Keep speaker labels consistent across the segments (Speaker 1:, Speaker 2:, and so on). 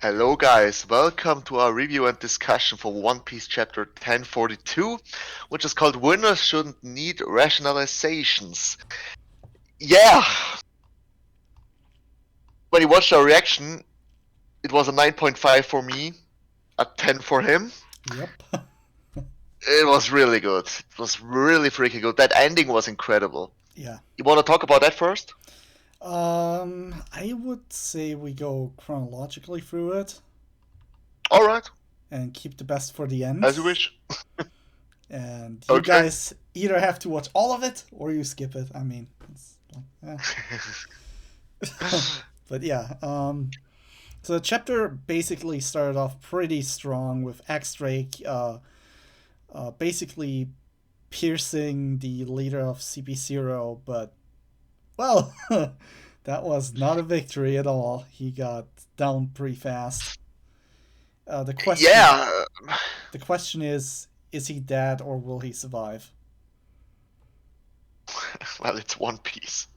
Speaker 1: Hello guys, welcome to our review and discussion for One Piece chapter 1042, which is called Winners Shouldn't Need Rationalizations. Yeah! When you watched our reaction, it was a 9.5 for me, a 10 for him.
Speaker 2: Yep.
Speaker 1: It was really good. It was really freaking good. That ending was incredible.
Speaker 2: Yeah.
Speaker 1: You want to talk about that first?
Speaker 2: I would say we go chronologically through it
Speaker 1: Alright,
Speaker 2: and keep the best for the end.
Speaker 1: as you wish.
Speaker 2: And you
Speaker 1: Okay.
Speaker 2: guys either have to watch all of it or you skip it. I mean, it's like, but yeah. So the chapter basically started off pretty strong with X Drake, basically piercing the leader of CP0, but well, that was not a victory at all. He got down pretty fast. The question
Speaker 1: Yeah,
Speaker 2: the question is he dead or will he survive?
Speaker 1: well, it's One Piece.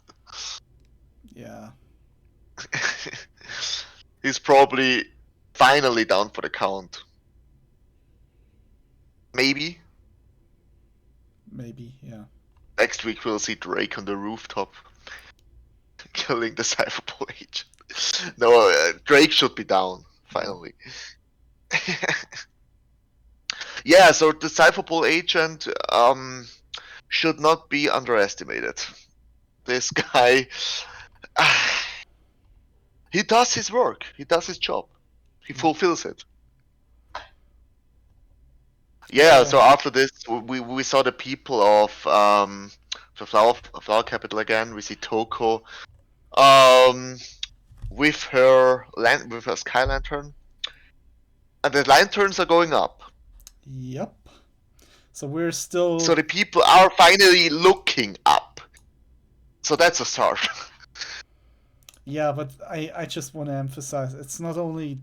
Speaker 2: Yeah,
Speaker 1: He's probably finally down for the count. Maybe.
Speaker 2: maybe. Yeah.
Speaker 1: Next week we'll see Drake on the rooftop killing the Cypherpole agent. No, Drake should be down, finally. Yeah, so the Cypherpole agent should not be underestimated. This guy, he does his work, he does his job, he fulfills it. Yeah, so after this, we saw the people of the flower capital again. We see Toko, with her sky lantern, and the lanterns are going up.
Speaker 2: Yep. So we're still.
Speaker 1: So the people are finally looking up. So that's a start.
Speaker 2: Yeah, but I just want to emphasize it's not only.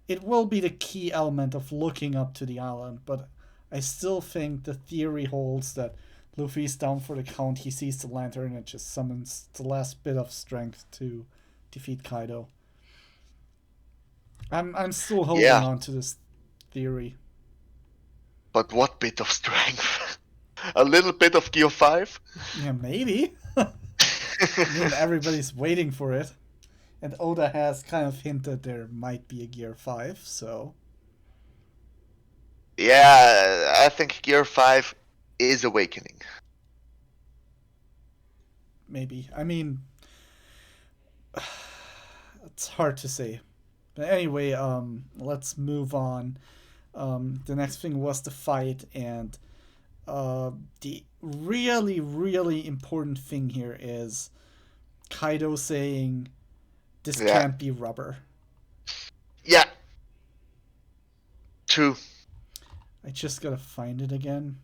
Speaker 2: It will be the key element of looking up to the island, but I still think the theory holds that Luffy's down for the count. He sees the lantern and just summons the last bit of strength to defeat Kaido. I'm still holding
Speaker 1: Yeah,
Speaker 2: on to this theory.
Speaker 1: but what bit of strength? A little bit of Gear 5?
Speaker 2: Yeah, maybe. I mean, everybody's waiting for it. And Oda has kind of hinted there might be a Gear 5, so.
Speaker 1: Yeah, I think Gear 5 is awakening.
Speaker 2: Maybe. I mean, it's hard to say. But anyway, let's move on. The next thing was the fight, and the really, really important thing here is Kaido saying, "This
Speaker 1: Yeah.
Speaker 2: can't be rubber."
Speaker 1: Yeah. True.
Speaker 2: I just gotta find it again.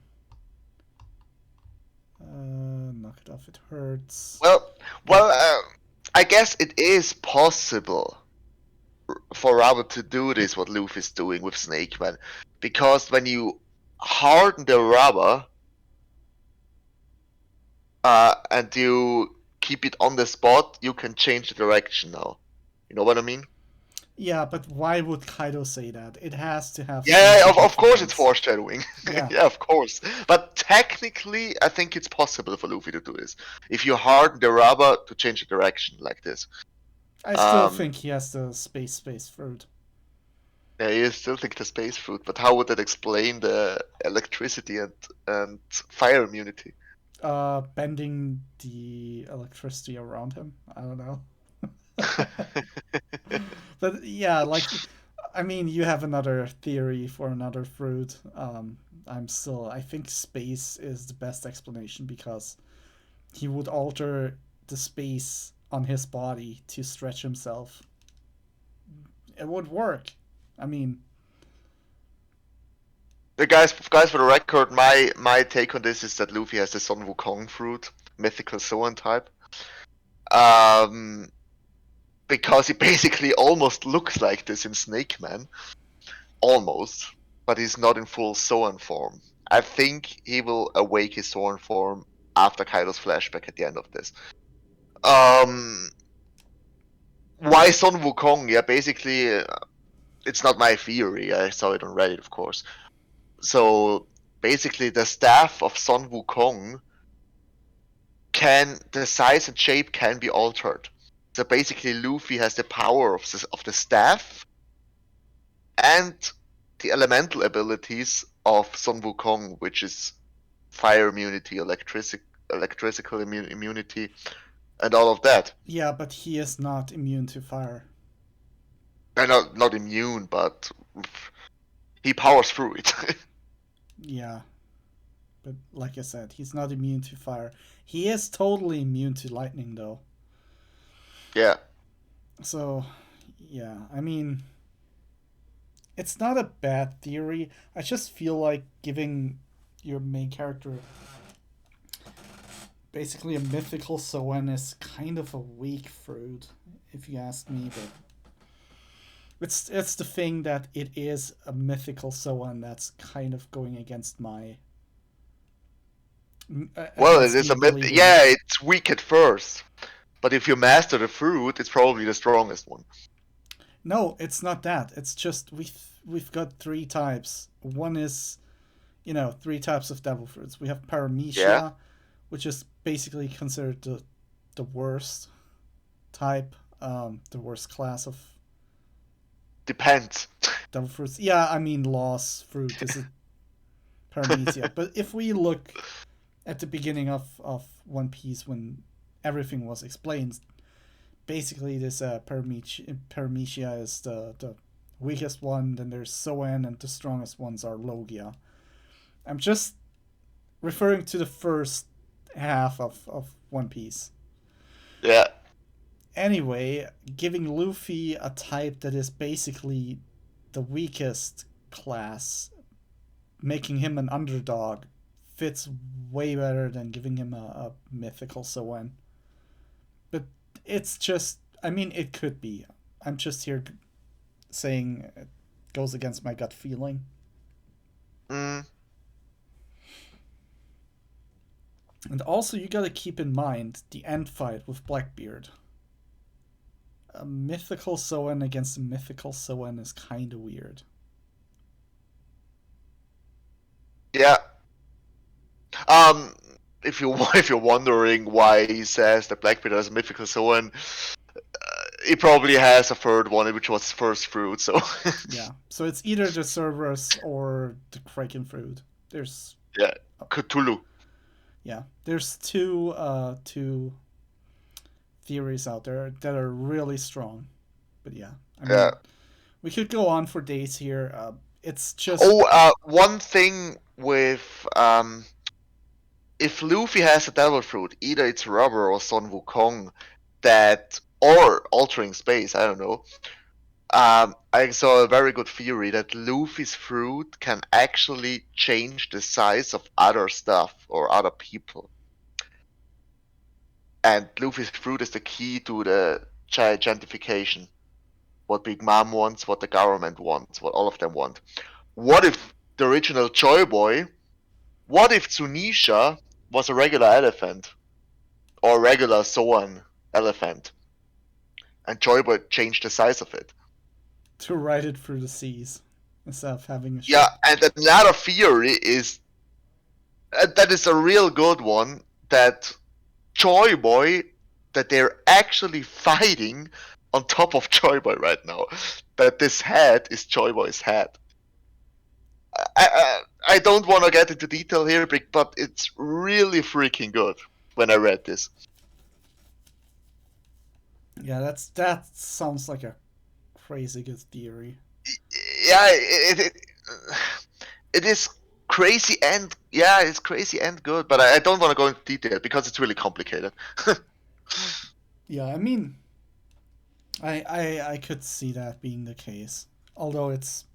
Speaker 2: Knock it off. It hurts.
Speaker 1: Well, I guess it is possible for rubber to do this, what Luffy's doing with Snake Man, because when you harden the rubber and you keep it on the spot, you can change the direction now. You know what I mean?
Speaker 2: Yeah, but why would Kaido say that? It has to have.
Speaker 1: Yeah, of course it's foreshadowing.
Speaker 2: Yeah.
Speaker 1: Yeah, of course. But technically, I think it's possible for Luffy to do this. If you harden the rubber to change the direction like this.
Speaker 2: I still think he has the space fruit.
Speaker 1: Yeah, you still think the space fruit, but how would that explain the electricity and fire immunity?
Speaker 2: Bending the electricity around him. I don't know. But yeah, like, I mean, you have another theory for another fruit. I think space is the best explanation because he would alter the space on his body to stretch himself. It would work. I mean,
Speaker 1: The guys, for the record, my take on this is that Luffy has the Sun Wukong fruit, mythical Zoan type. Because he basically almost looks like this in Snake Man. Almost. But he's not in full Zoan form. I think he will awake his Zoan form after Kaido's flashback at the end of this. Why Sun Wukong? Yeah, basically, it's not my theory. I saw it on Reddit, of course. So basically, the staff of Sun Wukong the size and shape can be altered. So basically, Luffy has the power of the staff and the elemental abilities of Sun Wukong, which is fire immunity, electrical immunity, and all of that.
Speaker 2: Yeah, but he is not immune to fire.
Speaker 1: They're not immune, but he powers through it.
Speaker 2: Yeah, but like I said, he's not immune to fire. He is totally immune to lightning, though.
Speaker 1: Yeah.
Speaker 2: So, yeah, I mean, it's not a bad theory. I just feel like giving your main character basically a mythical Soen is kind of a weak fruit, if you ask me. But it's the thing that it is a mythical Soen that's kind of going against my
Speaker 1: Well, it
Speaker 2: against
Speaker 1: is
Speaker 2: me
Speaker 1: a myth.
Speaker 2: believing.
Speaker 1: Yeah, it's weak at first, but if you master the fruit, it's probably the strongest one.
Speaker 2: No, it's not that. It's just we've got three types. One is, three types of devil fruits. We have
Speaker 1: Yeah,
Speaker 2: paramecia, which is basically considered the worst type, the worst class of
Speaker 1: depends.
Speaker 2: devil fruits. Yeah, I mean loss fruit is a paramecia. But if we look at the beginning of One Piece when everything was explained, basically this paramecia is the weakest one. Then there's Soen, and the strongest ones are Logia. I'm just referring to the first half of One Piece.
Speaker 1: Yeah,
Speaker 2: Anyway, giving Luffy a type that is basically the weakest class, making him an underdog, fits way better than giving him a mythical Soen. But it's just, I mean, it could be. I'm just here saying it goes against my gut feeling.
Speaker 1: mm,
Speaker 2: And also, you gotta keep in mind the end fight with Blackbeard. A mythical Soen against a mythical Soen is kind of weird.
Speaker 1: yeah. Um, if you if you're wondering why he says that Blackbeard has a mythical Zoan, he probably has a third one, which was first fruit. So
Speaker 2: Yeah, so it's either the Cerberus or the Kraken fruit. There's
Speaker 1: yeah, Cthulhu.
Speaker 2: yeah, there's two theories out there that are really strong. But yeah, I
Speaker 1: Yeah.
Speaker 2: mean, we could go on for days here. It's just
Speaker 1: Oh, one thing with if Luffy has a devil fruit, either it's rubber or Son Wukong, that or altering space. I don't know. I saw a very good theory that Luffy's fruit can actually change the size of other stuff or other people. And Luffy's fruit is the key to the gigantification. What Big Mom wants, what the government wants, what all of them want. What if the original Joy Boy, what if Tsunisha was a regular elephant? Or a regular Zoan elephant? And Joy Boy changed the size of it.
Speaker 2: to ride it through the seas instead of having a
Speaker 1: Yeah,
Speaker 2: ship.
Speaker 1: and another theory is that is a real good one that Joy Boy that they're actually fighting on top of Joy Boy right now. That this head is Joy Boy's head. I don't want to get into detail here, but it's really freaking good when I read this.
Speaker 2: Yeah, that sounds like a crazy good theory.
Speaker 1: Yeah, it is crazy and yeah, it's crazy and good, but I don't want to go into detail because it's really complicated.
Speaker 2: Yeah, I mean, I could see that being the case. Although it's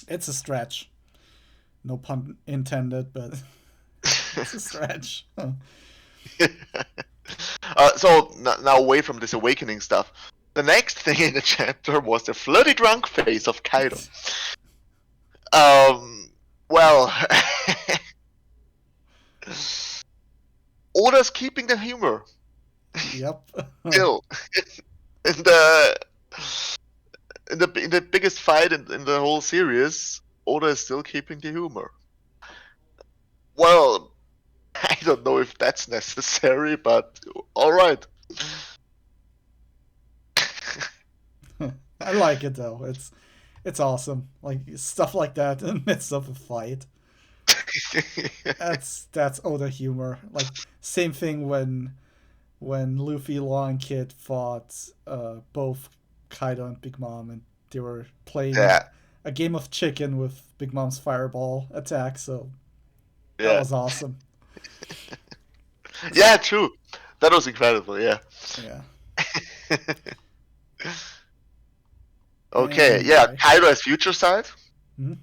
Speaker 2: a stretch. No pun intended, but it's a stretch.
Speaker 1: So now away from this awakening stuff. The next thing in the chapter was the flirty drunk face of Kaido. Um, well, Oda's keeping the humor
Speaker 2: Yep.
Speaker 1: still, and in the biggest fight in the whole series, Oda is still keeping the humor. Well, I don't know if that's necessary, but all right.
Speaker 2: I like it though. It's awesome. Like stuff like that in the midst of a fight. That's Oda humor. Like same thing when Luffy, Law, and Kid fought both Kaido and Big Mom, and they were playing
Speaker 1: Yeah,
Speaker 2: a game of chicken with Big Mom's fireball attack. So that
Speaker 1: yeah,
Speaker 2: was awesome.
Speaker 1: yeah. True. That was incredible. Yeah.
Speaker 2: Yeah.
Speaker 1: Okay. Yeah.
Speaker 2: Anyway.
Speaker 1: Kaido has future sight.
Speaker 2: Hmm.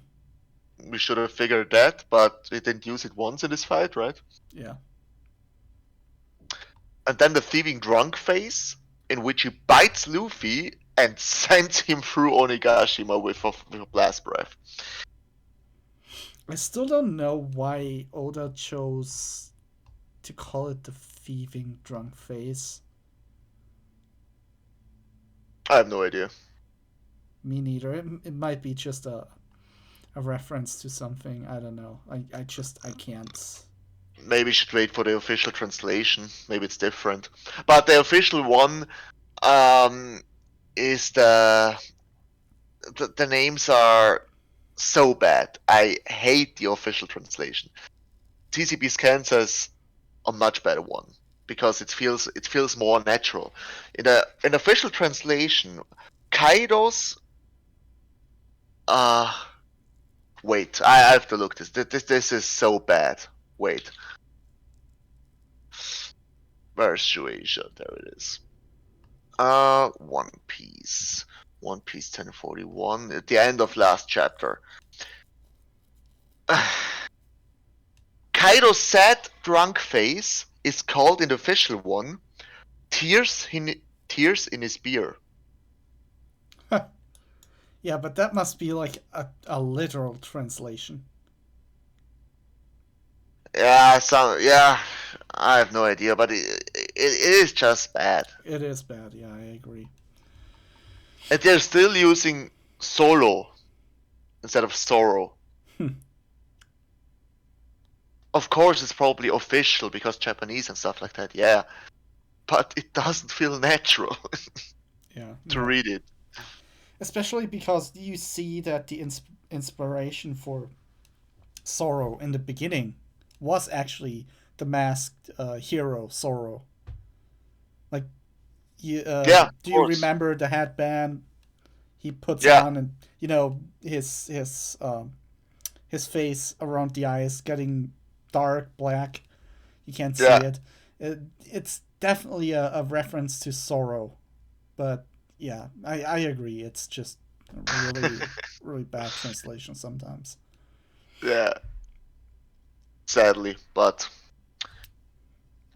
Speaker 1: We should have figured that, but we didn't use it once in this fight, right?
Speaker 2: Yeah.
Speaker 1: And then the thieving drunk phase, in which he bites Luffy and sends him through Onigashima with a blast breath.
Speaker 2: I still don't know why Oda chose to call it the thieving drunk phase.
Speaker 1: I have no idea.
Speaker 2: Me neither. It might be just a reference to something. I don't know. I can't.
Speaker 1: Maybe you should wait for the official translation. Maybe it's different. But the official one um, is the names are so bad. I hate the official translation. TCB Scan says a much better one because it feels more natural. In an official translation, Kaido's uh wait, I have to look this is so bad. Wait. Where's Shueisha? There it is. One Piece. One Piece 1041. At the end of last chapter. Kaido's sad drunk face is called in the official one tears in his beer.
Speaker 2: Yeah, but that must be like a literal translation.
Speaker 1: Yeah, I have no idea, but it is just bad.
Speaker 2: It is bad. Yeah, I agree.
Speaker 1: And they're still using solo instead of sorrow. Of course, it's probably official because Japanese and stuff like that, yeah. But it doesn't feel natural
Speaker 2: Yeah.
Speaker 1: to
Speaker 2: No.
Speaker 1: read it.
Speaker 2: Especially because you see that the inspiration for Sorrow in the beginning was actually the masked hero Sorrow. Like,
Speaker 1: Yeah, of
Speaker 2: do you
Speaker 1: course.
Speaker 2: remember the headband he puts
Speaker 1: Yeah,
Speaker 2: on, and his face around the eyes getting dark black. You can't see
Speaker 1: yeah.
Speaker 2: it. It's definitely a reference to Sorrow, but yeah, I agree. It's just a really really bad translation sometimes.
Speaker 1: Yeah, sadly, but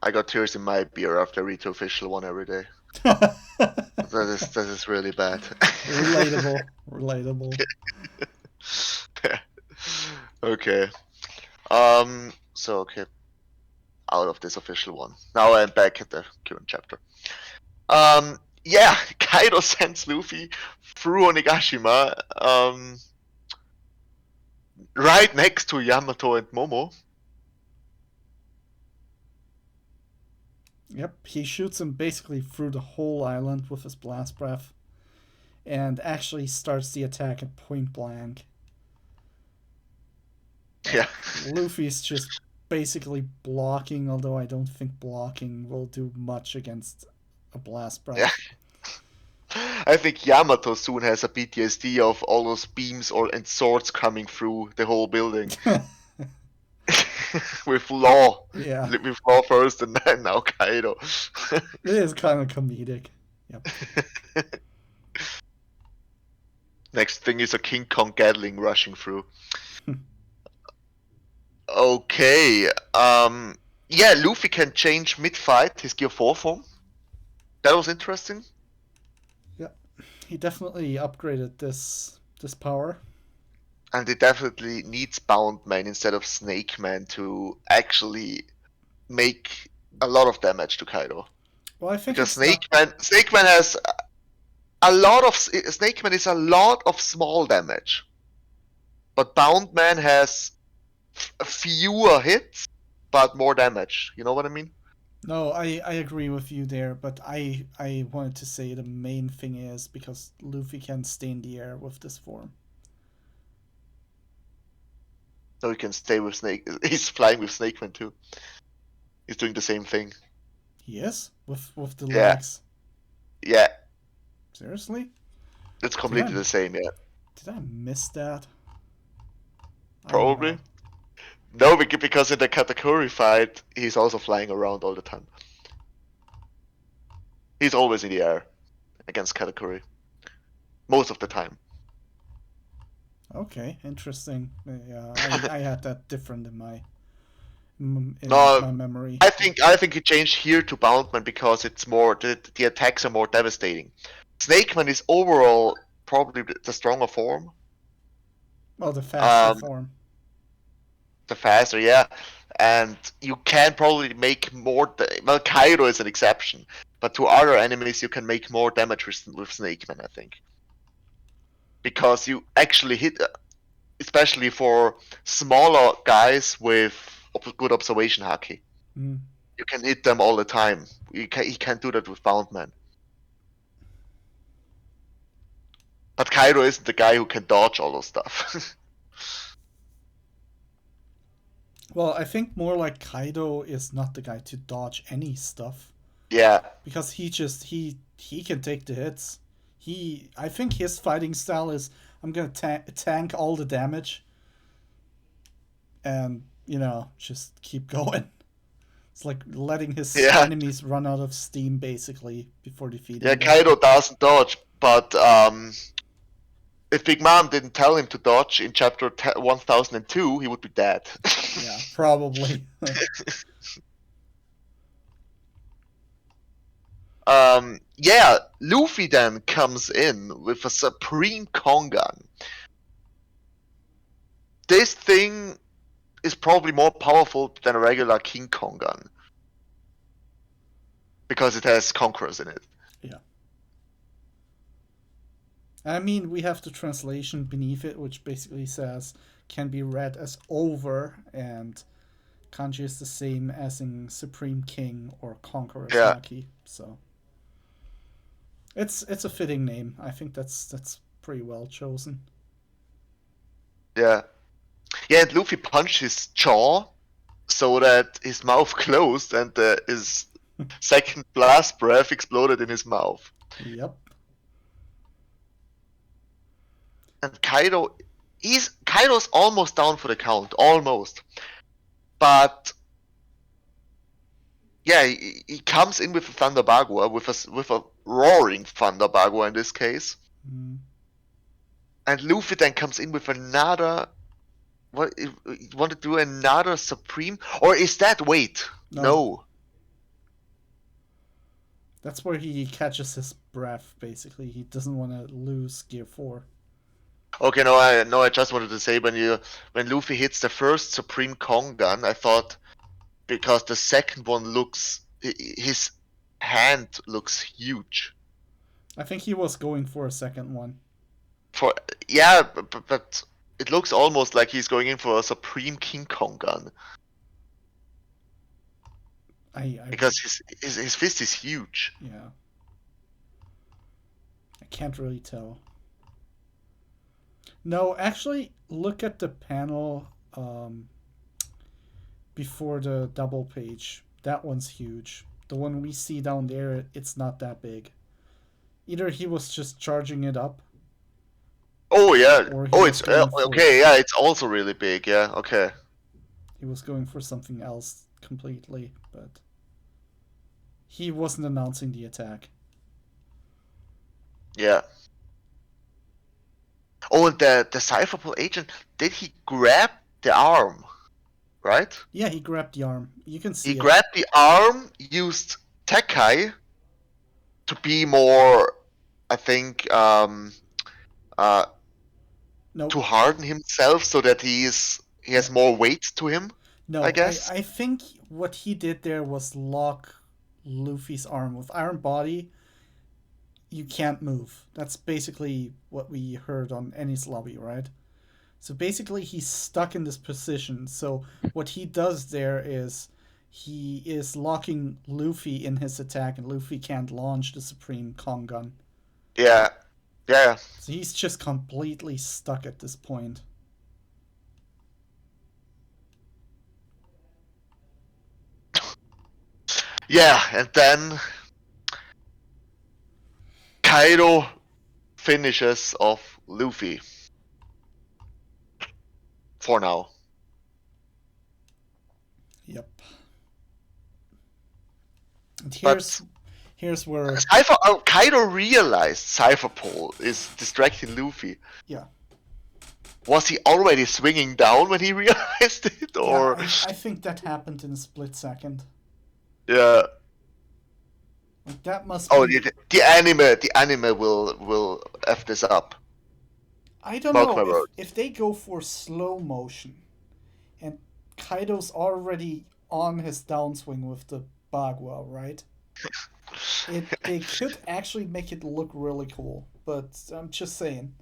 Speaker 1: I got tears in my beer after I read the official one every day. That is really bad.
Speaker 2: Relatable, relatable.
Speaker 1: Okay. So okay, out of this official one. Now I'm back at the current chapter. Yeah, Kaido sends Luffy through Onigashima, right next to Yamato and Momo.
Speaker 2: Yep, he shoots him basically through the whole island with his blast breath, and actually starts the attack at point blank.
Speaker 1: Yeah.
Speaker 2: Luffy's just basically blocking, although I don't think blocking will do much against a blast
Speaker 1: Yeah.
Speaker 2: breath.
Speaker 1: I think Yamato soon has a PTSD of all those beams and swords coming through the whole building. with Law.
Speaker 2: Yeah,
Speaker 1: With Law first and then now Kaido.
Speaker 2: it is kind of comedic. Yep.
Speaker 1: Next thing is a King Kong Gatling rushing through. Okay. Yeah, Luffy can change mid-fight his Gear 4 form. That was interesting.
Speaker 2: Yep. He definitely upgraded this power.
Speaker 1: And it definitely needs Bound Man instead of Snake Man to actually make a lot of damage to Kaido.
Speaker 2: Well, I think
Speaker 1: Because
Speaker 2: it's not.
Speaker 1: Snake Man has a lot of Snake Man is a lot of small damage, but Bound Man has fewer hits but more damage. You know what I mean?
Speaker 2: No, I agree with you there, but I wanted to say the main thing is because Luffy can stay in the air with this form.
Speaker 1: So he can stay with Snake. He's flying with Snake Man too. He's doing the same thing.
Speaker 2: He is with the
Speaker 1: Yeah,
Speaker 2: legs.
Speaker 1: yeah.
Speaker 2: Seriously?
Speaker 1: It's
Speaker 2: Did I
Speaker 1: completely the same. Yeah,
Speaker 2: did I miss that? I don't
Speaker 1: probably.
Speaker 2: know.
Speaker 1: No, because in the Katakuri fight, he's also flying around all the time. He's always in the air against Katakuri most of the time.
Speaker 2: Okay, interesting. Yeah, I had that different in
Speaker 1: No,
Speaker 2: my memory.
Speaker 1: I think he changed here to Boundman because it's more the attacks are more devastating. Snakeman is overall probably the stronger form.
Speaker 2: Well, the faster
Speaker 1: Um,
Speaker 2: form.
Speaker 1: the faster, yeah, and you can probably make more. Well, Kaido is an exception, but to other enemies you can make more damage with Snakeman, I think, because you actually hit, especially for smaller guys with good observation haki.
Speaker 2: Mm.
Speaker 1: You can hit them all the time. He can't do that with Boundman. But Kaido isn't the guy who can dodge all those stuff.
Speaker 2: Well, I think more like Kaido is not the guy to dodge any stuff
Speaker 1: Yeah,
Speaker 2: because he can take the hits. I think his fighting style is I'm gonna tank all the damage and just keep going. It's like letting his
Speaker 1: yeah,
Speaker 2: enemies run out of steam basically before
Speaker 1: yeah.
Speaker 2: defeating them.
Speaker 1: Kaido doesn't dodge, but if Big Mom didn't tell him to dodge in chapter 1002, he would be dead.
Speaker 2: Yeah, probably.
Speaker 1: Yeah, Luffy then comes in with a Supreme Kongan. This thing is probably more powerful than a regular King Kongan because it has conquerors in it.
Speaker 2: Yeah. I mean, we have the translation beneath it, which basically says can be read as over, and kanji is the same as in Supreme King or Conqueror's
Speaker 1: Yeah,
Speaker 2: Haki. So it's a fitting name. I think that's pretty well chosen.
Speaker 1: yeah. Yeah, and Luffy punched his jaw so that his mouth closed and his second blast breath exploded in his mouth.
Speaker 2: Yep.
Speaker 1: And Kaido's almost down for the count, almost. But yeah, he comes in with a Thunder Bagua, with a roaring Thunder Bagua in this case.
Speaker 2: Mm.
Speaker 1: And Luffy then comes in with another. What you want to do another Supreme? Or is that wait?
Speaker 2: No,
Speaker 1: No.
Speaker 2: that's where he catches his breath. Basically, he doesn't want to lose Gear 4.
Speaker 1: Okay, no, I just wanted to say when Luffy hits the first Supreme Kongan, I thought because the second one his hand looks huge.
Speaker 2: I think he was going for a second one.
Speaker 1: For yeah, but it looks almost like he's going in for a Supreme King Kongan
Speaker 2: I
Speaker 1: because his fist is huge.
Speaker 2: yeah. I can't really tell. No, actually, look at the panel before the double page. That one's huge. The one we see down there, it's not that big. Either he was just charging it up,
Speaker 1: Oh yeah.
Speaker 2: or he
Speaker 1: Oh,
Speaker 2: was
Speaker 1: it's
Speaker 2: going for
Speaker 1: okay. Yeah, it's also really big. Yeah. Okay.
Speaker 2: something else completely. But he wasn't announcing the attack.
Speaker 1: Yeah. Oh, and the Cypherpole agent, did he grab the arm? Right?
Speaker 2: Yeah, he grabbed the arm. You can
Speaker 1: He
Speaker 2: see it.
Speaker 1: grabbed the arm, used Tekai to be more, I think, uh,
Speaker 2: No,
Speaker 1: to harden himself so that he
Speaker 2: yeah,
Speaker 1: has more weight to him, I
Speaker 2: no. I
Speaker 1: guess.
Speaker 2: I think what he did there was lock Luffy's arm with Iron Body. you can't move. That's basically what we heard on Enies lobby, right? So basically, he's stuck in this position. So what he does there is he is locking Luffy in his attack, and Luffy can't launch the Supreme Kong Gun.
Speaker 1: Yeah, yeah,
Speaker 2: So he's just completely stuck at this point.
Speaker 1: yeah. And then Kaido finishes off Luffy for now.
Speaker 2: Yep. And
Speaker 1: But
Speaker 2: here's where
Speaker 1: Kaido realized Cypherpole is distracting Luffy.
Speaker 2: yeah.
Speaker 1: Was he already swinging down when he realized it,
Speaker 2: Yeah,
Speaker 1: or
Speaker 2: I think that happened in a split second.
Speaker 1: yeah?
Speaker 2: Like that must
Speaker 1: Oh,
Speaker 2: be.
Speaker 1: the anime will f this up.
Speaker 2: I don't
Speaker 1: Mark
Speaker 2: know
Speaker 1: my words.
Speaker 2: if they go for slow motion and Kaido's already on his downswing with the Bagua, right? They could actually make it look really cool, but I'm just saying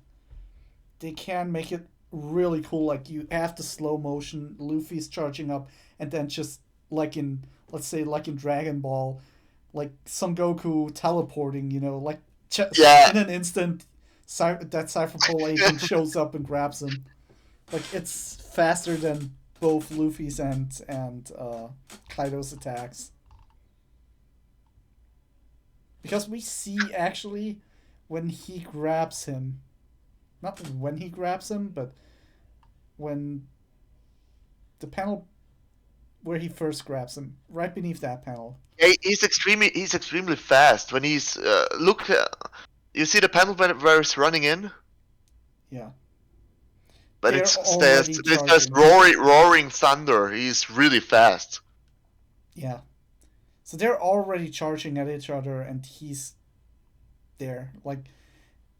Speaker 2: they can make it really cool. Like you have the slow motion, Luffy's charging up, and then just like in let's say like in Dragon Ball, like Son Goku teleporting, like
Speaker 1: Yeah,
Speaker 2: in an instant, that Cypher Pole agent shows up and grabs him. Like it's faster than both Luffy's and Kaido's attacks. Because we see actually when he grabs him, not when he grabs him, but when the panel where he first grabs him, right beneath that panel.
Speaker 1: he's extremely fast when he's look. You see the panel where he's running in,
Speaker 2: Yeah,
Speaker 1: but
Speaker 2: they're
Speaker 1: it's
Speaker 2: already
Speaker 1: there's just
Speaker 2: charging.
Speaker 1: roaring thunder. He's really fast.
Speaker 2: Yeah, so they're already charging at each other, and he's there. Like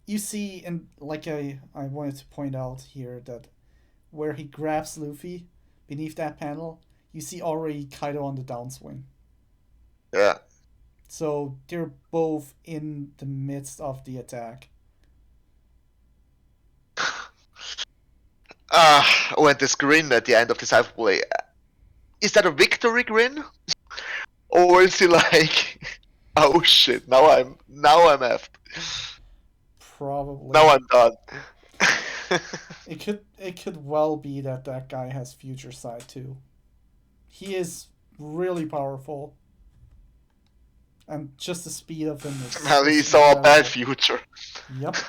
Speaker 2: you see, and like I wanted to point out here that where he grabs Luffy beneath that panel, you see already Kaido on the downswing.
Speaker 1: Yeah.
Speaker 2: So they're both in the midst of the attack.
Speaker 1: When this grin at the end of the cypher play, is that a victory grin, or is he like, oh shit, now I'm effed, now
Speaker 2: Probably.
Speaker 1: I'm done.
Speaker 2: It could well be that that guy has future side too. He is really powerful, and just the speed of him
Speaker 1: Now he
Speaker 2: is
Speaker 1: saw a bad
Speaker 2: incredible.
Speaker 1: future.
Speaker 2: Yep.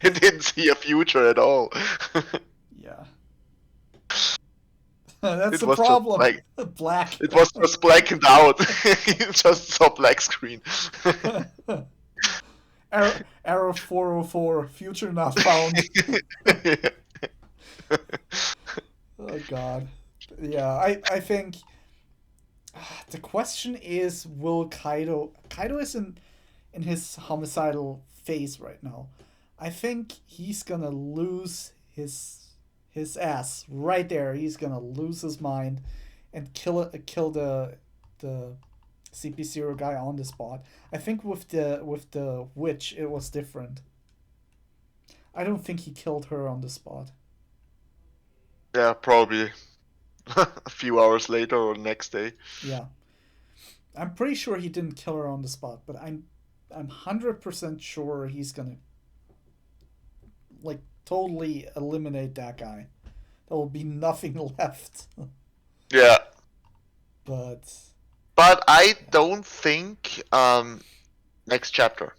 Speaker 1: He didn't see a future at all.
Speaker 2: Yeah. That's
Speaker 1: It
Speaker 2: the
Speaker 1: was just
Speaker 2: problem.
Speaker 1: like
Speaker 2: Black.
Speaker 1: it was just blackened out. He just saw black screen.
Speaker 2: Error 404. Future not found. Oh God. Yeah. I think the question is, will Kaido is in his homicidal phase right now. I think he's gonna lose his ass right there. He's gonna lose his mind and kill the CP0 guy on the spot. I think with the witch it was different. I don't think he killed her on the spot.
Speaker 1: Yeah, probably a few hours later or next day.
Speaker 2: Yeah, I'm pretty sure he didn't kill her on the spot, but I'm 100% sure he's gonna like totally eliminate that guy. There will be nothing left.
Speaker 1: Yeah,
Speaker 2: But
Speaker 1: but I
Speaker 2: yeah.
Speaker 1: don't think next chapter.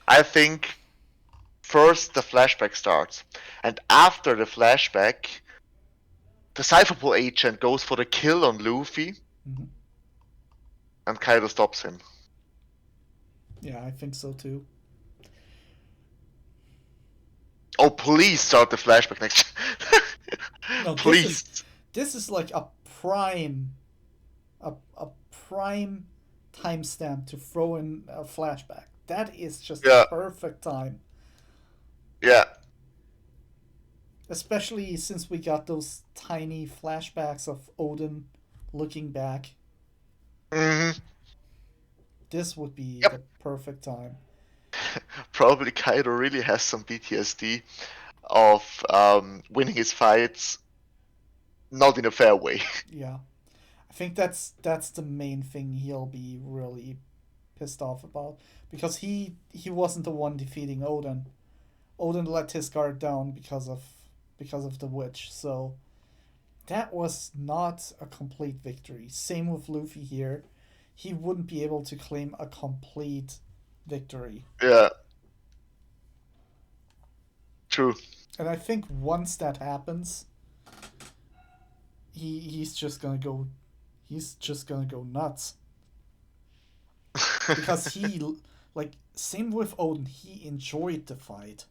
Speaker 1: I think first the flashback starts, and after the flashback, the Cypherpool agent goes for the kill on Luffy,
Speaker 2: Mhm.
Speaker 1: and Kaido stops him.
Speaker 2: Yeah, I think so too.
Speaker 1: Oh, please start the flashback next.
Speaker 2: No,
Speaker 1: Please.
Speaker 2: this is like a prime timestamp to throw in a flashback. That is just the
Speaker 1: Yeah,
Speaker 2: perfect time.
Speaker 1: yeah.
Speaker 2: Especially since we got those tiny flashbacks of Odin looking back.
Speaker 1: Hmm.
Speaker 2: This would be
Speaker 1: Yep.
Speaker 2: the perfect time.
Speaker 1: Probably Kaido really has some PTSD of winning his fights not in a fair way.
Speaker 2: Yeah, I think that's the main thing he'll be really pissed off about because he wasn't the one defeating Odin. Odin let his guard down because of the witch. So that was not a complete victory. Same with Luffy here. He wouldn't be able to claim a complete victory.
Speaker 1: Yeah, true.
Speaker 2: And I think once that happens, he's just gonna go nuts because he like same with Odin. He enjoyed the fight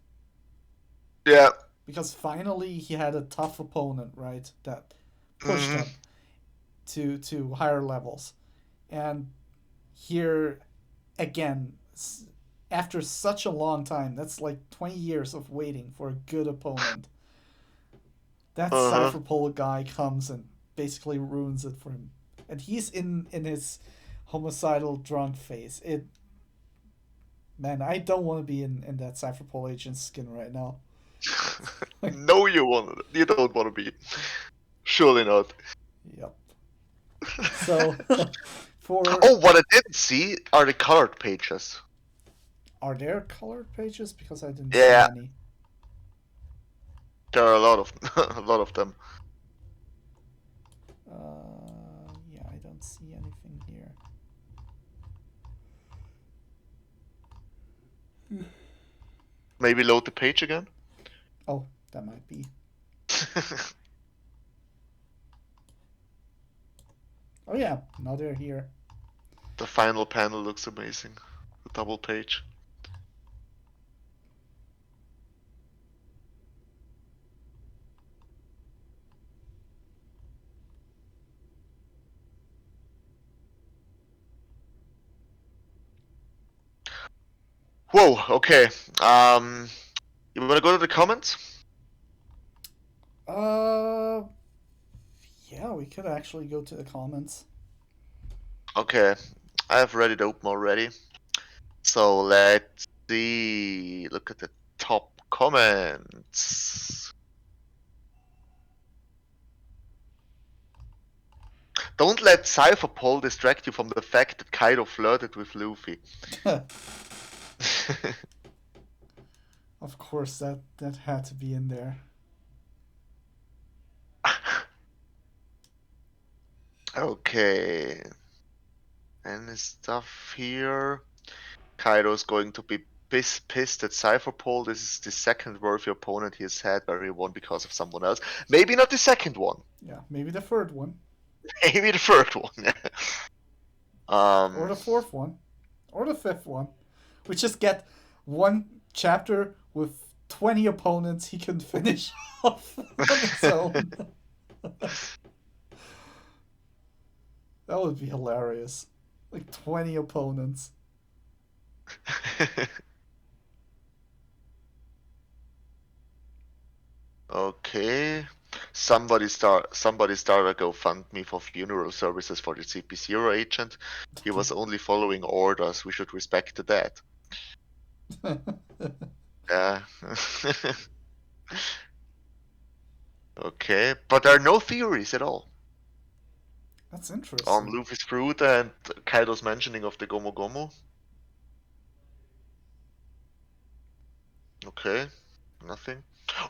Speaker 1: Yeah.
Speaker 2: because finally he had a tough opponent, right? That pushed
Speaker 1: Hmm.
Speaker 2: him to higher levels. And here again, after such a long time, that's like 20 years of waiting for a good opponent. That
Speaker 1: Uh-huh.
Speaker 2: Cypher Pole guy comes and basically ruins it for him. And he's in his homicidal drunk phase. It Man, I don't want to be in that Cypher Pole agent's skin right now.
Speaker 1: No, you don't want to be. Surely not.
Speaker 2: Yep. So for
Speaker 1: Oh, what I didn't see are the colored pages.
Speaker 2: are there colored pages? Because I didn't see
Speaker 1: Yeah,
Speaker 2: any.
Speaker 1: there are a lot of a lot of them.
Speaker 2: Yeah, I don't see anything here.
Speaker 1: Maybe load the page again.
Speaker 2: Oh, that might be. Oh yeah, now they're here.
Speaker 1: The final panel looks amazing. The double page. Whoa. Okay. Um, you want to go to the comments?
Speaker 2: Uh, yeah, we could actually go to the comments.
Speaker 1: Okay, I have read it open already. So let's see. Look at the top comments. Don't let Cypher Paul distract you from the fact that Kaido flirted with Luffy.
Speaker 2: Of course, that had to be in there.
Speaker 1: Okay. Any stuff here? Kaido's going to be pissed at Cypherpole. This is the second worthy opponent he has had where he won because of someone else. Maybe not the second one.
Speaker 2: Yeah, maybe the third one
Speaker 1: Maybe the third one.
Speaker 2: or
Speaker 1: um.
Speaker 2: the fourth one or the fifth one. We just get one chapter with 20 opponents he can finish off on his own. That would be hilarious. Like 20 opponents.
Speaker 1: Okay. Somebody start a GoFundMe for funeral services for the CP0 agent. He was only following orders. We should respect the dead. Yeah. Okay. But there are no theories at all
Speaker 2: That's
Speaker 1: on
Speaker 2: interesting.
Speaker 1: Luffy's fruit and Kaido's mentioning of the Gomu Gomu. Okay. Nothing.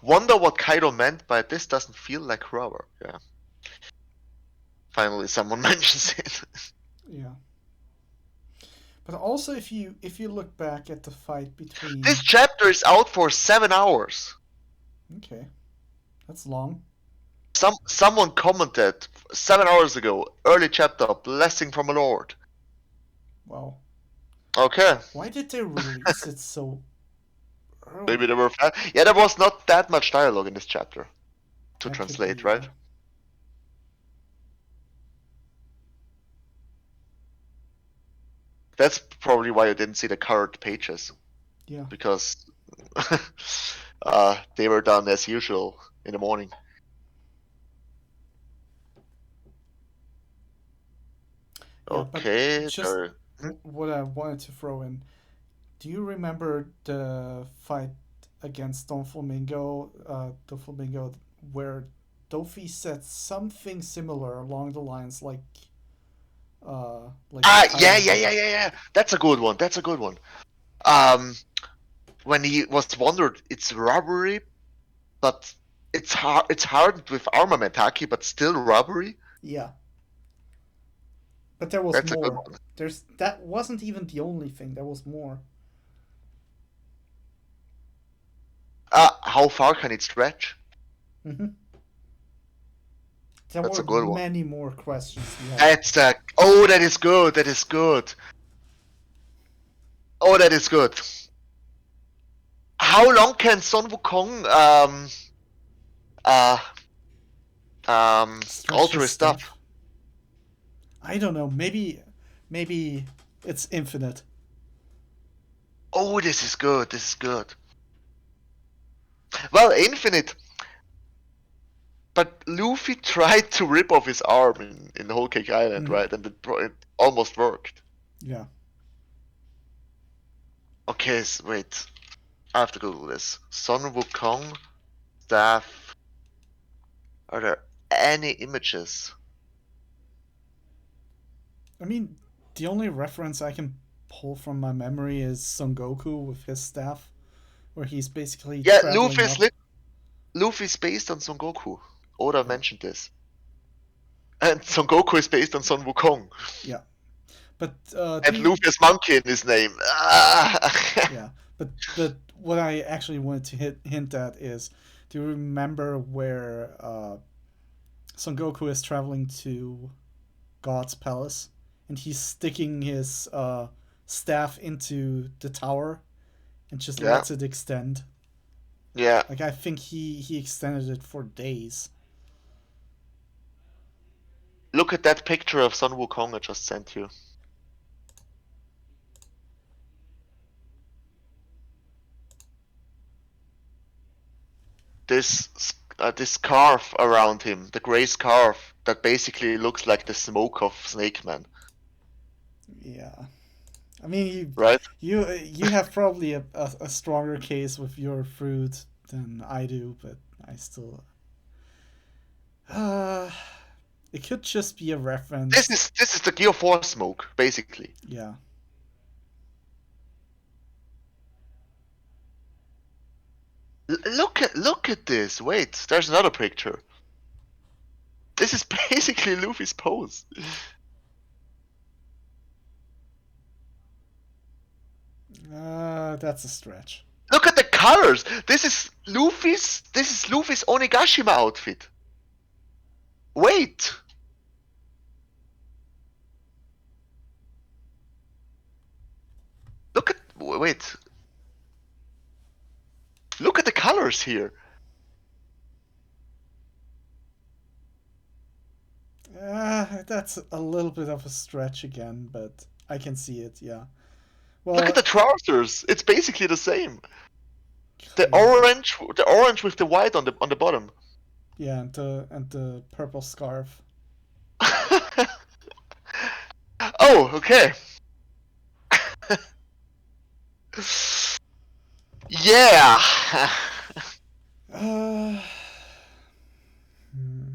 Speaker 1: Wonder what Kaido meant by this doesn't feel like rubber. Yeah. Finally someone mentions it.
Speaker 2: Yeah. But also if you look back at the fight
Speaker 1: This
Speaker 2: between
Speaker 1: chapter is out for 7 hours.
Speaker 2: okay, that's long.
Speaker 1: Someone commented 7 hours ago, early chapter, blessing from a lord.
Speaker 2: Wow.
Speaker 1: Okay,
Speaker 2: Why did they release it so
Speaker 1: maybe they
Speaker 2: early?
Speaker 1: were yeah, there was not that much dialogue in this chapter to
Speaker 2: That could
Speaker 1: translate,
Speaker 2: be,
Speaker 1: right? That's probably why you didn't see the colored pages
Speaker 2: yeah.
Speaker 1: because they were done as usual in the morning.
Speaker 2: Yeah, but
Speaker 1: Okay,
Speaker 2: just
Speaker 1: there. Hmm?
Speaker 2: what I wanted to throw in. Do you remember the fight against Don Flamingo, where Dofi said something similar along the lines like
Speaker 1: Ah, yeah,
Speaker 2: Kaido
Speaker 1: yeah,
Speaker 2: did?
Speaker 1: yeah, yeah, yeah. That's a good one. That's a good one. Um, when he was wondered, it's robbery, but it's hardened with armament haki, but still robbery.
Speaker 2: Yeah, but there was
Speaker 1: That's a good
Speaker 2: more.
Speaker 1: one.
Speaker 2: There's that wasn't even the only thing. There was more.
Speaker 1: How far can it stretch?
Speaker 2: Hmm. There
Speaker 1: That's a
Speaker 2: were
Speaker 1: good one.
Speaker 2: many more questions we had.
Speaker 1: That's oh, that is good. That is good. Oh, that is good. How long can Sun Wukong uh
Speaker 2: Stretch
Speaker 1: alter
Speaker 2: his
Speaker 1: his stuff?
Speaker 2: stuff. I don't know. Maybe it's infinite.
Speaker 1: Oh, this is good. This is good. Well, infinite. But Luffy tried to rip off his arm in Whole Cake Island,
Speaker 2: Hmm.
Speaker 1: right? And it almost worked.
Speaker 2: Yeah.
Speaker 1: Okay, wait. I have to Google this. Sun Wukong staff. Are there any images?
Speaker 2: I mean, the only reference I can pull from my memory is Son Goku with his staff, where he's basically
Speaker 1: Yeah,
Speaker 2: traveling up.
Speaker 1: Luffy's based on Son Goku. Oda
Speaker 2: Yeah.
Speaker 1: mentioned this. And Son Goku is based on Son Wukong.
Speaker 2: Yeah. But do
Speaker 1: And
Speaker 2: you?
Speaker 1: Luffy has monkey in his name. Ah!
Speaker 2: Yeah. But what I actually wanted to hint at is, do you remember where Son Goku is traveling to God's palace, and he's sticking his staff into the tower and just
Speaker 1: Yeah,
Speaker 2: lets it extend.
Speaker 1: yeah.
Speaker 2: Like I think he extended it for days.
Speaker 1: Look at that picture of Sun Wukong I just sent you. This this scarf around him, the gray scarf that basically looks like the smoke of Snake Man,
Speaker 2: Yeah, I mean
Speaker 1: right?
Speaker 2: you have probably a stronger case with your fruit than I do, but I still. Uh, it could just be a reference.
Speaker 1: This is the Gear 4 smoke, basically.
Speaker 2: Yeah.
Speaker 1: Look at this. Wait, there's another picture. This is basically Luffy's pose.
Speaker 2: That's a stretch.
Speaker 1: Look at the colors. This is Luffy's Onigashima outfit. Wait. Look at wait. Look at the colors here.
Speaker 2: That's a little bit of a stretch again, but I can see it. Yeah.
Speaker 1: Look at
Speaker 2: Well,
Speaker 1: the trousers. It's basically the same.
Speaker 2: yeah,
Speaker 1: The orange with the white on the bottom.
Speaker 2: yeah, and the purple scarf.
Speaker 1: Oh, okay. Yeah.
Speaker 2: Uh, hmm.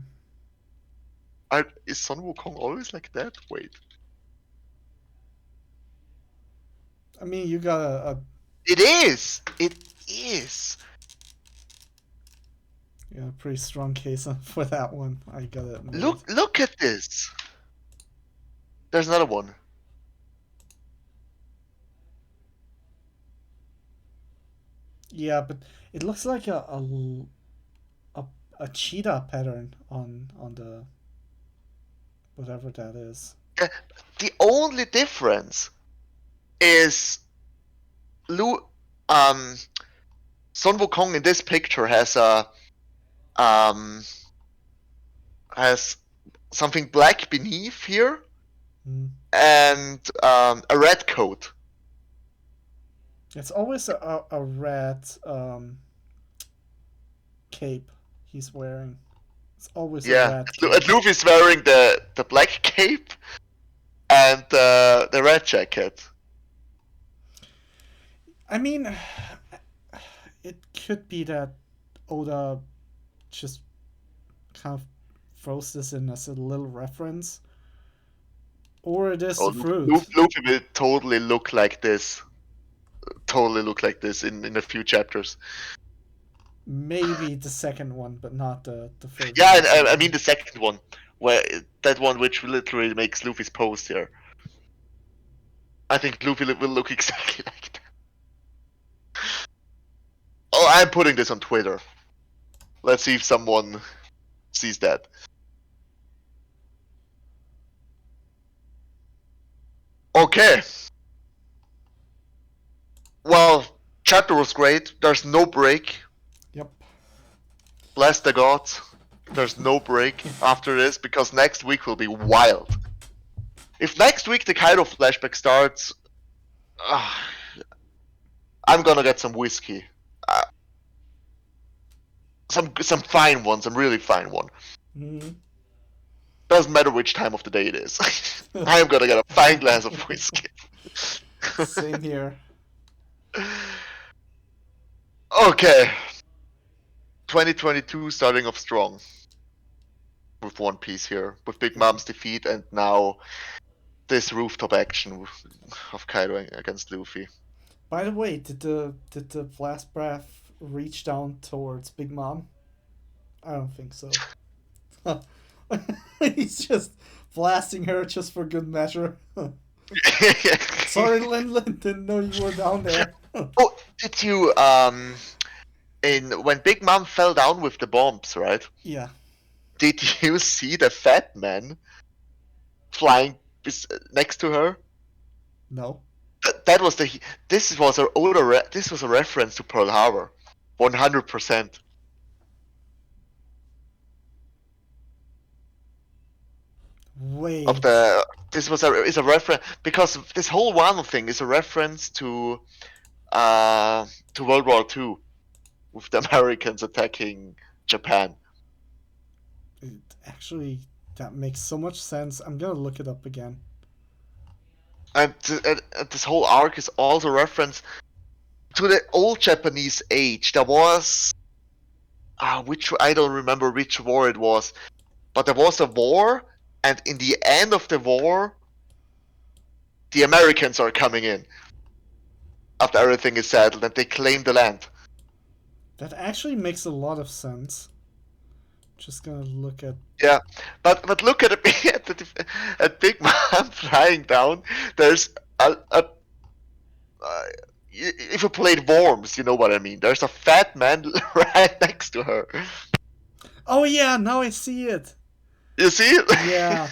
Speaker 1: Is Sun Wukong always like that? Wait.
Speaker 2: I mean, you got a
Speaker 1: It is. It is.
Speaker 2: yeah, pretty strong case for that one. I gotta admit it.
Speaker 1: Look at this. There's another one.
Speaker 2: Yeah, but it looks like a, a cheetah pattern on the whatever that is.
Speaker 1: The, the only difference is Lu Sun Wukong in this picture um has something black beneath here
Speaker 2: Hmm.
Speaker 1: and a red coat.
Speaker 2: It's always a red cape he's wearing. It's always a
Speaker 1: Yeah,
Speaker 2: red
Speaker 1: and
Speaker 2: cape.
Speaker 1: Luffy's wearing the black cape, and the red jacket.
Speaker 2: I mean, it could be that Oda just kind of throws this in as a little reference, or it is
Speaker 1: Oh,
Speaker 2: the fruit.
Speaker 1: Luffy will totally look like this. Totally look like this in a few chapters.
Speaker 2: Maybe the second one, but not the third
Speaker 1: Yeah,
Speaker 2: one.
Speaker 1: and I mean the second one, where that one which literally makes Luffy's post here. I think Luffy will look exactly like that. Oh, I'm putting this on Twitter. Let's see if someone sees that. Okay. Well, chapter was great. There's no break.
Speaker 2: Yep.
Speaker 1: Bless the gods. There's no break after this because next week will be wild. If next week the Kaido flashback starts, uh, I'm gonna get some whiskey. Uh, some fine one, some really fine one.
Speaker 2: Mm.
Speaker 1: Doesn't matter which time of the day it is. I am gonna get a fine glass of whiskey.
Speaker 2: Same here.
Speaker 1: Okay. 2022 starting off strong with One Piece here, with Big Mom's defeat and now this rooftop action of Kaido against Luffy.
Speaker 2: By the way, did the blast breath reach down towards Big Mom? I don't think so. He's just blasting her just for good measure. Sorry, Lin Lin, didn't know you were down there.
Speaker 1: Oh, did you in when Big Mom fell down with the bombs, right?
Speaker 2: Yeah.
Speaker 1: Did you see the fat man flying next to her?
Speaker 2: No.
Speaker 1: That was the. This was a older. This was a reference to Pearl Harbor, 100%. Of
Speaker 2: Wait.
Speaker 1: the this was a is a reference because this whole Wano thing is a reference to World War II with the Americans attacking Japan.
Speaker 2: Actually, that makes so much sense. I'm gonna look it up again.
Speaker 1: And this whole arc is also a reference to the old Japanese age. There was which I don't remember which war it was, but there was a war, and in the end of the war, the Americans are coming in after everything is settled, and they claim the land.
Speaker 2: That actually makes a lot of sense. Just gonna look at.
Speaker 1: Yeah, but look at at Big Mom flying down. There's a if you played Worms, you know what I mean. There's a fat man right next to her.
Speaker 2: Oh yeah, now I see it.
Speaker 1: You see it?
Speaker 2: Yeah.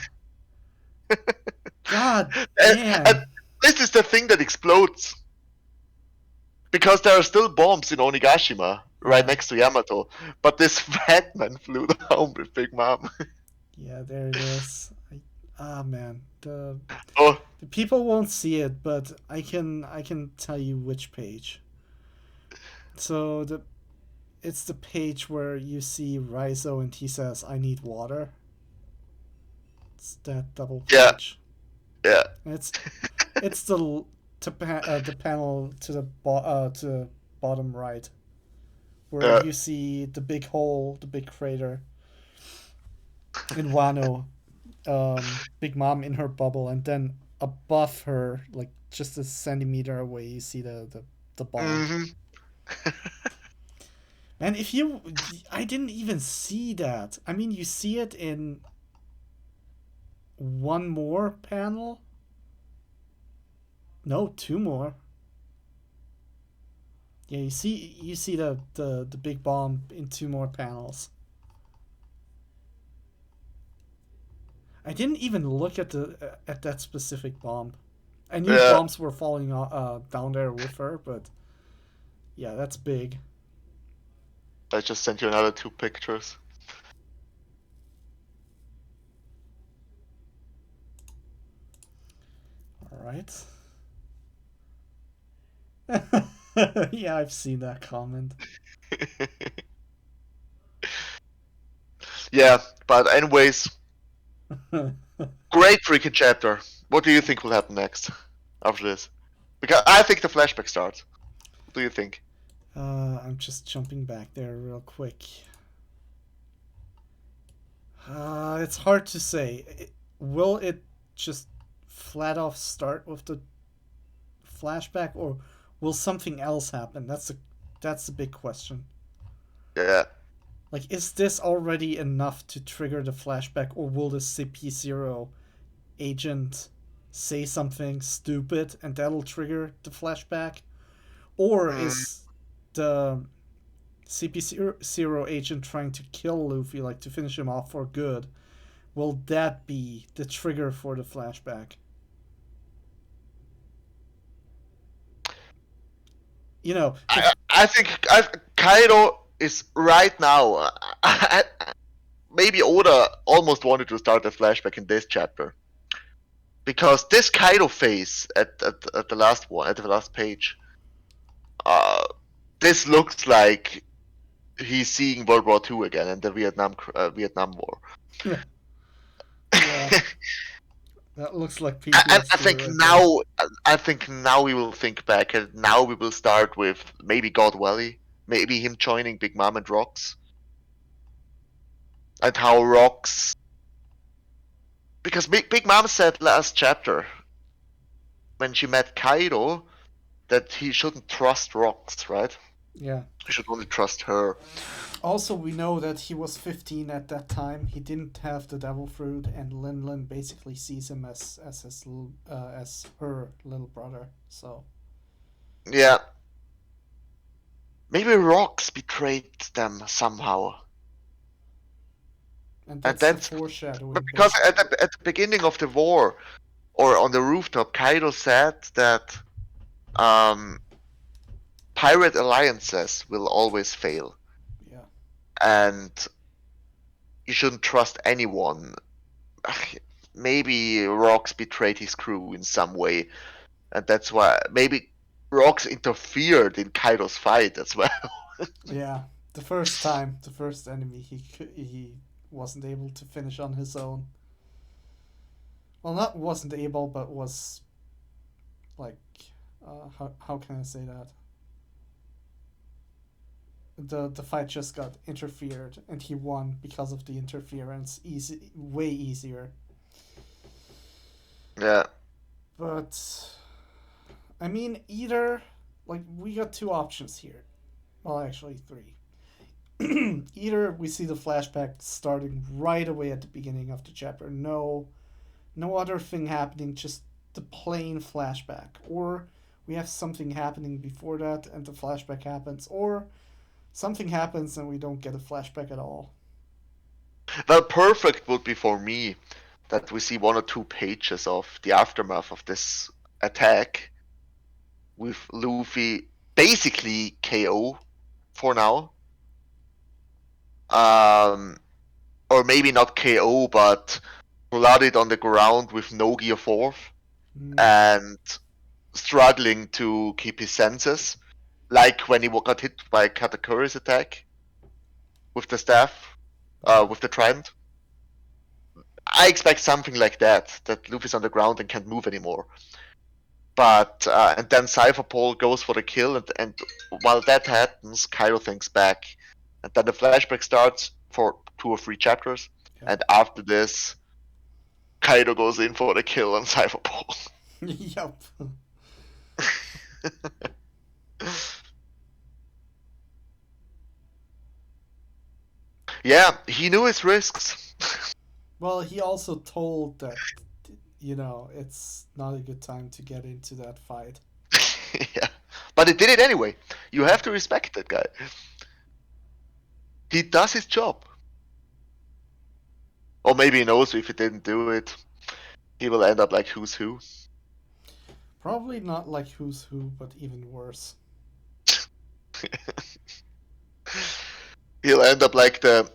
Speaker 2: God
Speaker 1: And
Speaker 2: damn.
Speaker 1: this is the thing that explodes because there are still bombs in Onigashima right
Speaker 2: Yeah.
Speaker 1: next to Yamato, but this fat man flew down with Big Mom.
Speaker 2: Yeah, there it is. Man,
Speaker 1: Oh,
Speaker 2: the people won't see it, but I can tell you which page. So it's the page where you see Raizo and he says, "I need water." It's that double
Speaker 1: yeah,
Speaker 2: page.
Speaker 1: yeah,
Speaker 2: And it's the panel to the bottom right where
Speaker 1: yeah.
Speaker 2: you see the big hole, the big crater in Wano, Big Mom in her bubble, and then above her, like just a centimeter away, you see the bomb.
Speaker 1: Hmm.
Speaker 2: And I didn't even see that. I mean, you see it in one more panel. No, two more. Yeah, you see the big bomb in two more panels. I didn't even look at that specific bomb. I knew
Speaker 1: Yeah,
Speaker 2: bombs were falling down there with her, but yeah, that's big.
Speaker 1: I just sent you another two pictures.
Speaker 2: All right. Yeah, I've seen that comment.
Speaker 1: Yeah, but anyways, great freaking chapter. What do you think will happen next after this? Because I think the flashback starts. What do you think?
Speaker 2: I'm just jumping back there real quick. It's hard to say. Will it just flat off start with the flashback, or will something else happen? That's the big question.
Speaker 1: Yeah.
Speaker 2: Like, is this already enough to trigger the flashback, or will the CP0 agent say something stupid and that'll trigger the flashback? Or
Speaker 1: Mm,
Speaker 2: is the CP0 agent trying to kill Luffy, like to finish him off for good? Will that be the trigger for the flashback? You know,
Speaker 1: I think Kaido is right now. Maybe Oda almost wanted to start a flashback in this chapter because this Kaido face at the last one at the last page. Uh, this looks like he's seeing World War II again and the Vietnam War.
Speaker 2: yeah, that looks like
Speaker 1: And
Speaker 2: PTSD right there.
Speaker 1: I think now we will think back, and now we will start with maybe God Valley, maybe him joining Big Mom and Rocks, and how Rocks, because Big Mom said last chapter when she met Kaido that he shouldn't trust Rocks, right?
Speaker 2: Yeah.
Speaker 1: He should only trust her.
Speaker 2: Also, we know that he was 15 at that time. He didn't have the devil fruit, and Lin Lin basically sees him as her little brother. So
Speaker 1: Yeah, maybe Rocks betrayed them somehow,
Speaker 2: and
Speaker 1: and
Speaker 2: that's the
Speaker 1: that's
Speaker 2: foreshadowing,
Speaker 1: because
Speaker 2: basically.
Speaker 1: at the beginning of the war or on the rooftop, Kaido said that um, pirate alliances will always fail,
Speaker 2: Yeah.
Speaker 1: and you shouldn't trust anyone. Maybe Rocks betrayed his crew in some way, and that's why maybe Rocks interfered in Kaido's fight as well.
Speaker 2: Yeah. The first time, the first enemy, he wasn't able to finish on his own. Well, not wasn't able, but was like, how can I say that? The fight just got interfered, and he won because of the interference. Easy, way easier.
Speaker 1: Yeah,
Speaker 2: But I mean, either like we got two options here. Well, actually three. Either we see the flashback starting right away at the beginning of the chapter. No other thing happening, just the plain flashback. Or we have something happening before that and the flashback happens. Or something happens and we don't get a flashback at all.
Speaker 1: well, perfect would be for me that we see 1 or 2 pages of the aftermath of this attack with Luffy basically KO for now. Um, or maybe not KO, but bloodied on the ground with no gear fourth
Speaker 2: Mm,
Speaker 1: and struggling to keep his senses, like when he got hit by Katakuri's attack with the staff,
Speaker 2: yeah.
Speaker 1: with the trident. I expect something like that, that Luffy's on the ground and can't move anymore. But and then Cypherpole goes for the kill, and while that happens, Kaido thinks back, and then the flashback starts for 2 or 3 chapters,
Speaker 2: Yeah.
Speaker 1: and after this, Kaido goes in for the kill on Cypherpole.
Speaker 2: Yup.
Speaker 1: Yeah, he knew his risks.
Speaker 2: Well, he also told that, it's not a good time to get into that fight.
Speaker 1: Yeah, but he did it anyway. You
Speaker 2: Yeah.
Speaker 1: have to respect that guy. He does his job. Or maybe he knows if he didn't do it, he will end up like Who's Who.
Speaker 2: Probably not like Who's Who, but even worse.
Speaker 1: He'll end up like the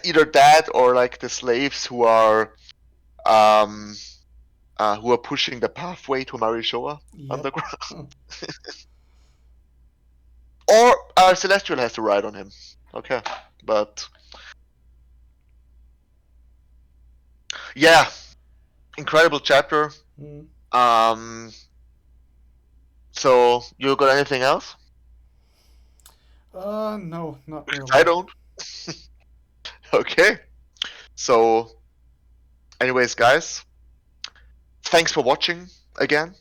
Speaker 1: either that or like the slaves um who are pushing the pathway to Marishoa
Speaker 2: Yep.
Speaker 1: underground. Or Celestial has to ride on him. Okay, but yeah, incredible chapter.
Speaker 2: Mm.
Speaker 1: So you got anything else?
Speaker 2: No, not
Speaker 1: Because
Speaker 2: really.
Speaker 1: I don't. Okay. So, anyways, guys, thanks for watching again.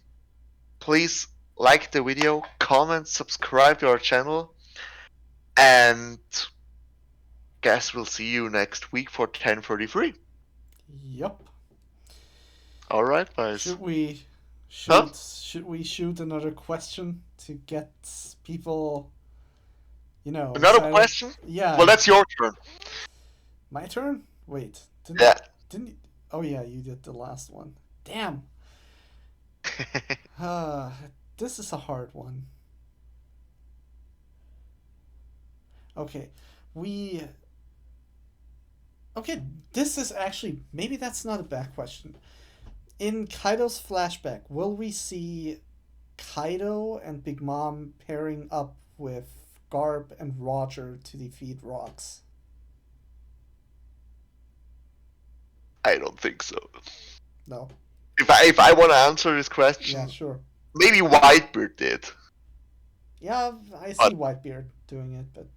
Speaker 1: Please like the video, comment, subscribe to our channel, and guess we'll see you next week for 10:33.
Speaker 2: Yup.
Speaker 1: All right, guys.
Speaker 2: Should we
Speaker 1: Huh?
Speaker 2: shoot another question to get people,
Speaker 1: Another
Speaker 2: excited?
Speaker 1: question? Well,
Speaker 2: Yeah,
Speaker 1: that's your turn.
Speaker 2: my turn? Wait,
Speaker 1: Yeah.
Speaker 2: didn't you, oh yeah, you did the last one. Damn. This is a hard one. Okay. We Okay, this is actually maybe that's not a bad question. In Kaido's flashback, will we see Kaido and Big Mom pairing up with Garp and Roger to defeat Rocks?
Speaker 1: I don't think so.
Speaker 2: No.
Speaker 1: If I want to answer this
Speaker 2: Yeah,
Speaker 1: question,
Speaker 2: sure.
Speaker 1: maybe Whitebeard did.
Speaker 2: Yeah, I
Speaker 1: But
Speaker 2: see Whitebeard doing it, but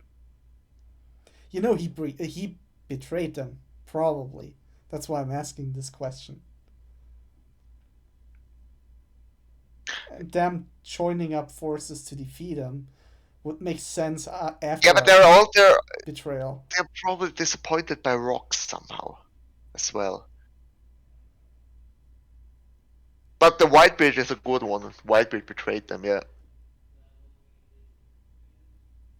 Speaker 2: he betrayed them probably. That's why I'm asking this question. And them joining up forces to defeat him would make sense
Speaker 1: yeah,
Speaker 2: after
Speaker 1: but
Speaker 2: a betrayal.
Speaker 1: they're probably disappointed by Rocks somehow as well. But the Whitebeard is a good one. Whitebeard betrayed them, yeah.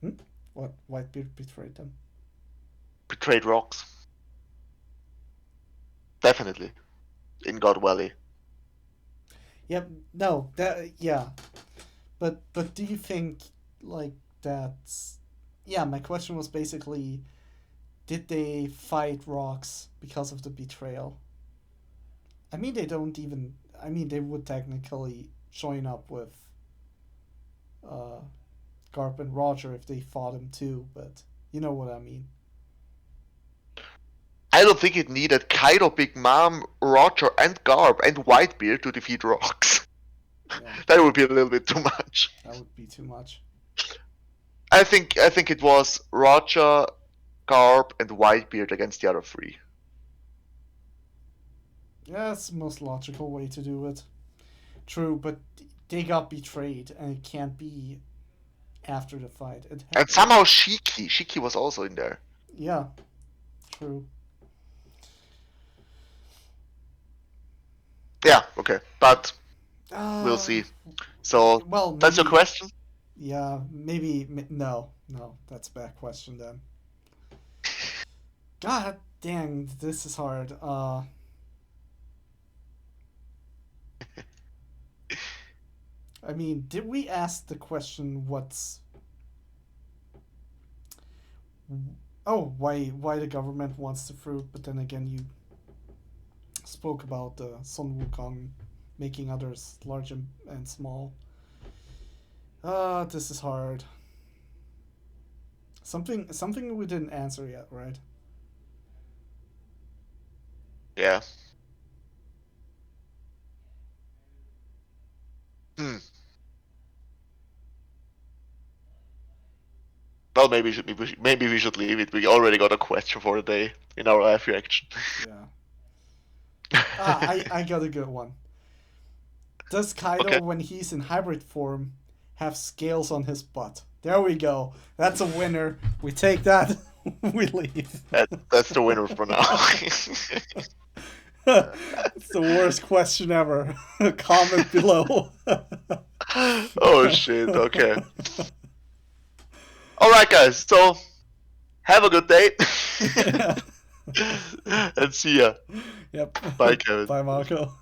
Speaker 2: Hmm? What? Whitebeard betrayed them?
Speaker 1: Betrayed Rocks. Definitely. In God Valley.
Speaker 2: Yep. No. That. Yeah. But do you think like that's? Yeah. My question was basically, did they fight Rocks because of the betrayal? I mean, they don't even. I mean, they would technically join up with uh, Garp and Roger if they fought him too, but you know what I mean.
Speaker 1: I don't think it needed Kaido, Big Mom, Roger, and Garb, and Whitebeard to defeat Rocks.
Speaker 2: Yeah,
Speaker 1: That would be a little bit too much.
Speaker 2: that would be too much.
Speaker 1: I think it was Roger, Garb, and Whitebeard against the other three.
Speaker 2: Yeah, that's the most logical way to do it. True, but they got betrayed, and it can't be after the fight.
Speaker 1: And somehow Shiki was also in there.
Speaker 2: Yeah, true.
Speaker 1: Yeah, okay. But we'll
Speaker 2: Uh,
Speaker 1: see. So,
Speaker 2: well,
Speaker 1: that's your
Speaker 2: maybe.
Speaker 1: question?
Speaker 2: Yeah, maybe. No, no, that's a bad question then. God dang, this is hard. I mean, did we ask the question what's why the government wants the fruit? But then again, you spoke about the Sun Wukong making others large and small. This is hard. Something we didn't answer yet, right?
Speaker 1: Yeah. Hmm. Well, maybe we should leave it. We already got a question for the day in our live reaction.
Speaker 2: Yeah. I got a good one. Does Kaido,
Speaker 1: Okay.
Speaker 2: when he's in hybrid form, have scales on his butt? There we go. That's a winner. We take that. We leave.
Speaker 1: That's the winner for now.
Speaker 2: It's the worst question ever. Comment below.
Speaker 1: Oh shit, okay. Alright guys, so have a good day.
Speaker 2: Yeah.
Speaker 1: And see ya.
Speaker 2: Yep.
Speaker 1: Bye Kevin.
Speaker 2: Bye, Marco.